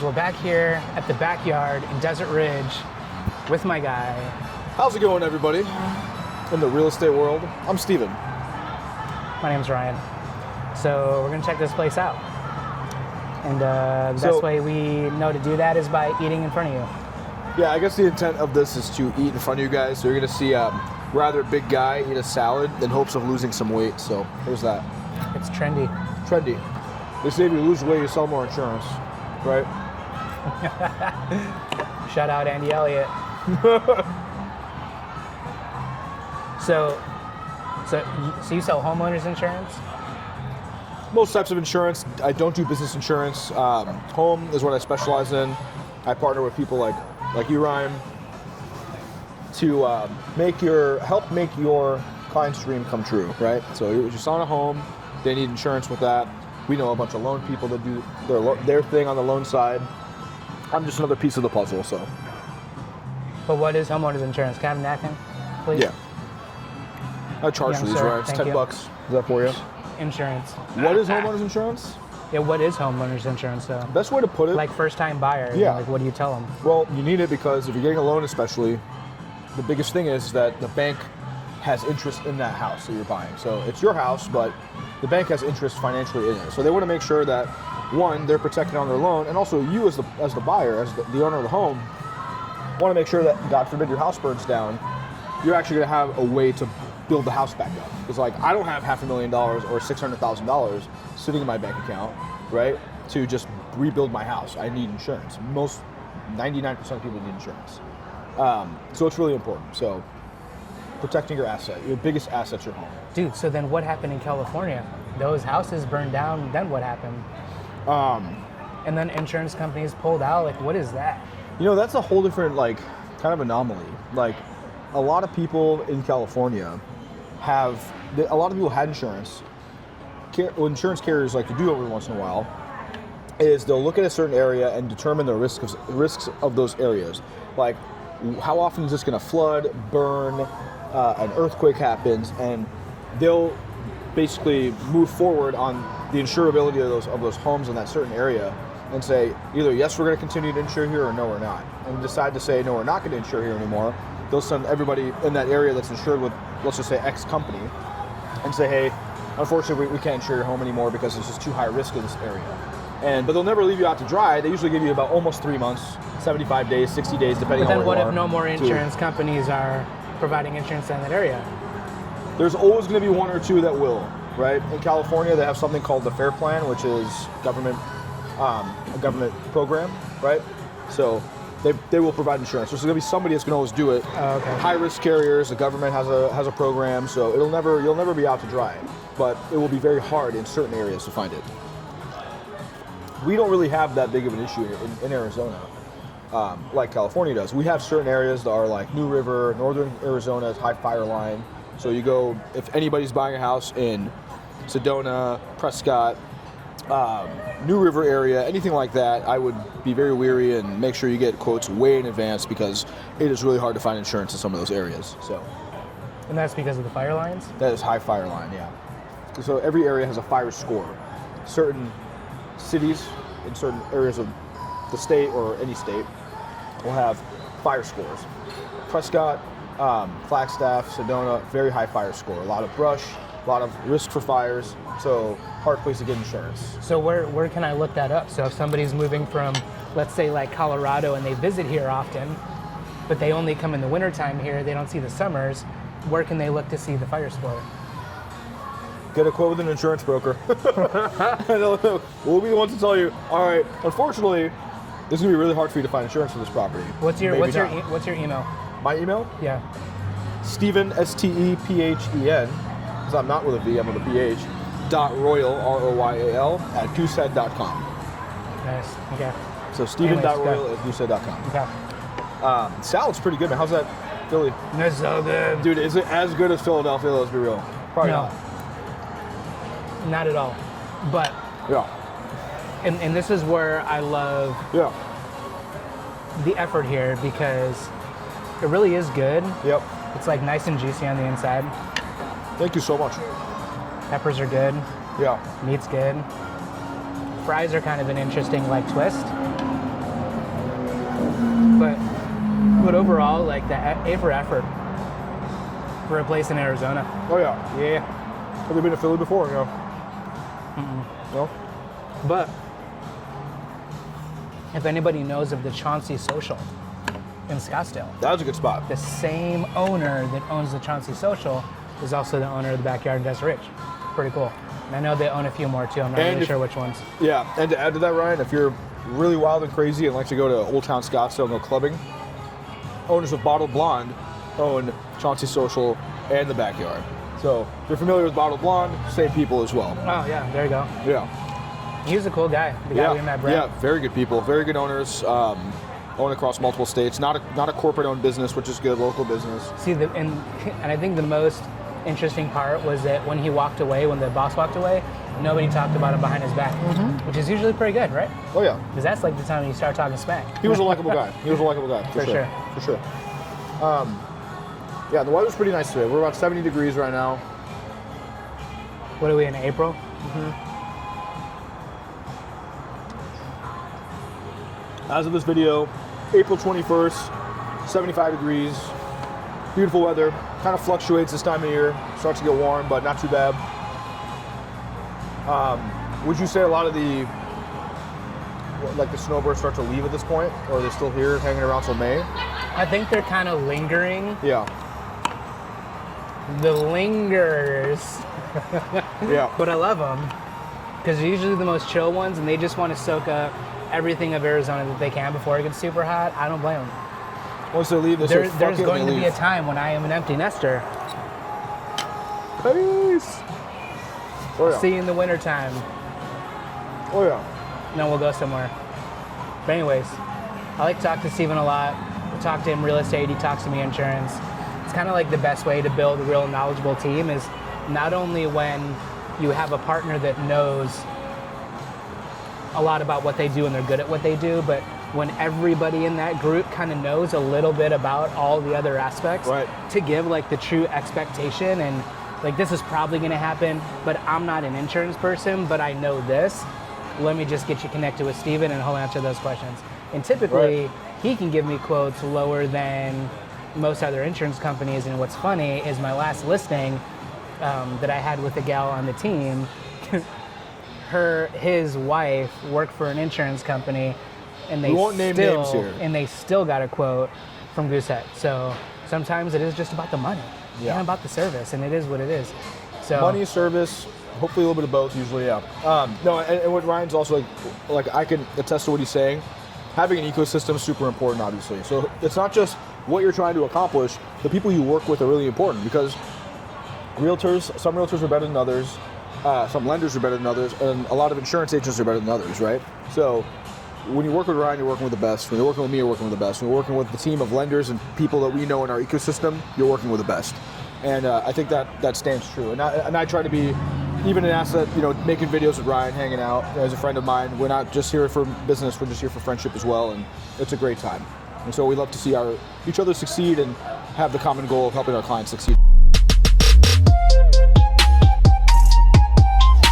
We're back here at the backyard in Desert Ridge with my guy. How's it going, everybody? In the real estate world, I'm Steven. My name's Ryan. So we're gonna check this place out. And the best way we know to do that is by eating in front of you. Yeah, I guess the intent of this is to eat in front of you guys. So you're gonna see a rather big guy eat a salad in hopes of losing some weight. So here's that. It's trendy. Trendy. They say if you lose weight, you sell more insurance, right? Shout out Andy Elliott. So you sell homeowners insurance? Most types of insurance. I don't do business insurance. Home is what I specialize in. I partner with people like you, Ryan, to help make your client's dream come true, right? So you're selling a home, they need insurance with that. We know a bunch of loan people that do their thing on the loan side. I'm just another piece of the puzzle, so. But what is homeowners insurance? Can I have a napkin, please? Yeah. I charge for these, right? It's $10. Is that for you? Insurance. What is homeowners insurance? Yeah, what is homeowners insurance though? Best way to put it. Like first-time buyer. Yeah. You know, like what do you tell them? Well, you need it because if you're getting a loan especially, the biggest thing is that the bank has interest in that house that you're buying. So it's your house, but the bank has interest financially in it. So they want to make sure that, one, they're protected on their loan, and also you as the buyer, as the owner of the home, want to make sure that, God forbid, your house burns down, you're actually going to have a way to build the house back up. It's like, I don't have $500,000 or $600,000 sitting in my bank account, right, to just rebuild my house. I need insurance. 99% of people need insurance. So it's really important. So protecting your asset, your biggest asset's your home. Dude, so then what happened in California? Those houses burned down, then what happened? And then insurance companies pulled out. Like, what is that? You know, that's a whole different, kind of anomaly. Like, a lot of people in California a lot of people had insurance. What insurance carriers like to do every once in a while is they'll look at a certain area and determine the risks of those areas. Like, how often is this going to flood, burn, an earthquake happens, and they'll basically move forward on the insurability of those homes in that certain area and say, either yes, we're going to continue to insure here, or no, we're not. And decide to say, no, we're not going to insure here anymore. They'll send everybody in that area that's insured with, let's just say, X company, and say, hey, unfortunately, we can't insure your home anymore because it's just too high risk in this area. But they'll never leave you out to dry. They usually give you about almost 3 months, 75 days, 60 days, depending on where you are. But then what if no more insurance companies are providing insurance in that area? There's always going to be one or two that will, right? In California, they have something called the FAIR Plan, which is a government program, right? So they will provide insurance. There's going to be somebody that's going to always do it. Oh, okay. High risk carriers, the government has a program, so you'll never be out to dry. But it will be very hard in certain areas to find it. We don't really have that big of an issue in Arizona, like California does. We have certain areas that are like New River, northern Arizona is high fire line. So you go, if anybody's buying a house in Sedona, Prescott, New River area, anything like that, I would be very wary and make sure you get quotes way in advance because it is really hard to find insurance in some of those areas. So, and that's because of the fire lines? That is high fire line, yeah. So every area has a fire score. Certain cities in certain areas of the state or any state will have fire scores. Prescott, Flagstaff, Sedona, very high fire score. A lot of brush, a lot of risk for fires, so hard place to get insurance. So where can I look that up? So if somebody's moving from, let's say like Colorado, and they visit here often, but they only come in the wintertime here, they don't see the summers, where can they look to see the fire score? Get a quote with an insurance broker. We'll be the ones to tell you, all right, unfortunately, this is going to be really hard for you to find insurance for this property. What's your email? My email? Yeah. Steven, Stephen, because I'm not with a V, I'm with a PH, .royal, ROYAL, at goosehead.com. Nice, okay. So Steven.royal at goosehead.com. Okay. Salad's pretty good, man. How's that Philly? That's so good. Dude, is it as good as Philadelphia, let's be real? Probably no. Not at all. But yeah. And this is where I love the effort here, because it really is good. Yep. It's like nice and juicy on the inside. Thank you so much. Peppers are good. Yeah. Meat's good. Fries are kind of an interesting twist. But overall, like the A for effort for a place in Arizona. Oh yeah. Yeah. Have you been to Philly before? No. No. But if anybody knows of the Chauncey Social in Scottsdale, That was a good spot. the same owner that owns the Chauncey Social is also the owner of the Backyard in Desert Ridge. Pretty cool. And I know they own a few more too. I'm not really sure which ones. Yeah, and to add to that, Ryan, if you're really wild and crazy and like to go to Old Town Scottsdale and go clubbing, owners of Bottled Blonde own Chauncey Social and the Backyard. So if you're familiar with Bottled Blonde, same people as well. Oh yeah, there you go. Yeah. He was a cool guy. The guy we met, Brett. Yeah, very good people, very good owners. Own across multiple states. Not a corporate-owned business, which is good. Local business. See, and I think the most interesting part was that when he walked away, when the boss walked away, nobody talked about him behind his back, which is usually pretty good, right? Oh yeah. Because that's like the time you start talking smack. He was a likable guy. For sure. For sure. Yeah, the weather's pretty nice today. We're about 70 degrees right now. What are we in April? As of this video, April 21st, 75 degrees. Beautiful weather. Kind of fluctuates this time of year. Starts to get warm, but not too bad. Would you say a lot of the snowbirds start to leave at this point, or are they still here hanging around till May? I think they're kind of lingering. Yeah. The lingers. Yeah. But I love them because they're usually the most chill ones, and they just want to soak up everything of Arizona that they can before it gets super hot. I don't blame them. Once they leave, they say, "Fuck There's it," going and to they be a leave. time when I am an empty nester. Peace. Oh yeah. See you in the wintertime. Oh yeah. And then we'll go somewhere. But anyways, I like to talk to Steven a lot. I talk to him real estate. He talks to me insurance. It's kind of like the best way to build a real knowledgeable team is not only when you have a partner that knows a lot about what they do and they're good at what they do, but when everybody in that group kind of knows a little bit about all the other aspects, Right. to give like the true expectation and like this is probably going to happen, but I'm not an insurance person, but I know this. Let me just get you connected with Steven and he'll answer those questions. And typically, he can give me quotes lower than most other insurance companies. And what's funny is my last listing that I had with a gal on the team, his wife worked for an insurance company, and they We won't name names here. and they still got a quote from Goosehead. So sometimes it is just about the money and about the service, and it is what it is. So Money, service, hopefully a little bit of both. Usually, yeah. No, and what Ryan's also like I can attest to what he's saying. Having an ecosystem is super important, obviously. So it's not just what you're trying to accomplish. The people you work with are really important because some realtors are better than others. Some lenders are better than others, and a lot of insurance agents are better than others, right? So when you work with Ryan, you're working with the best. When you're working with me, you're working with the best. When you're working with the team of lenders and people that we know in our ecosystem, you're working with the best. And I think that stands true. And I try to be even an asset, making videos with Ryan, hanging out as a friend of mine. We're not just here for business, we're just here for friendship as well, and it's a great time. And so we love to see each other succeed and have the common goal of helping our clients succeed.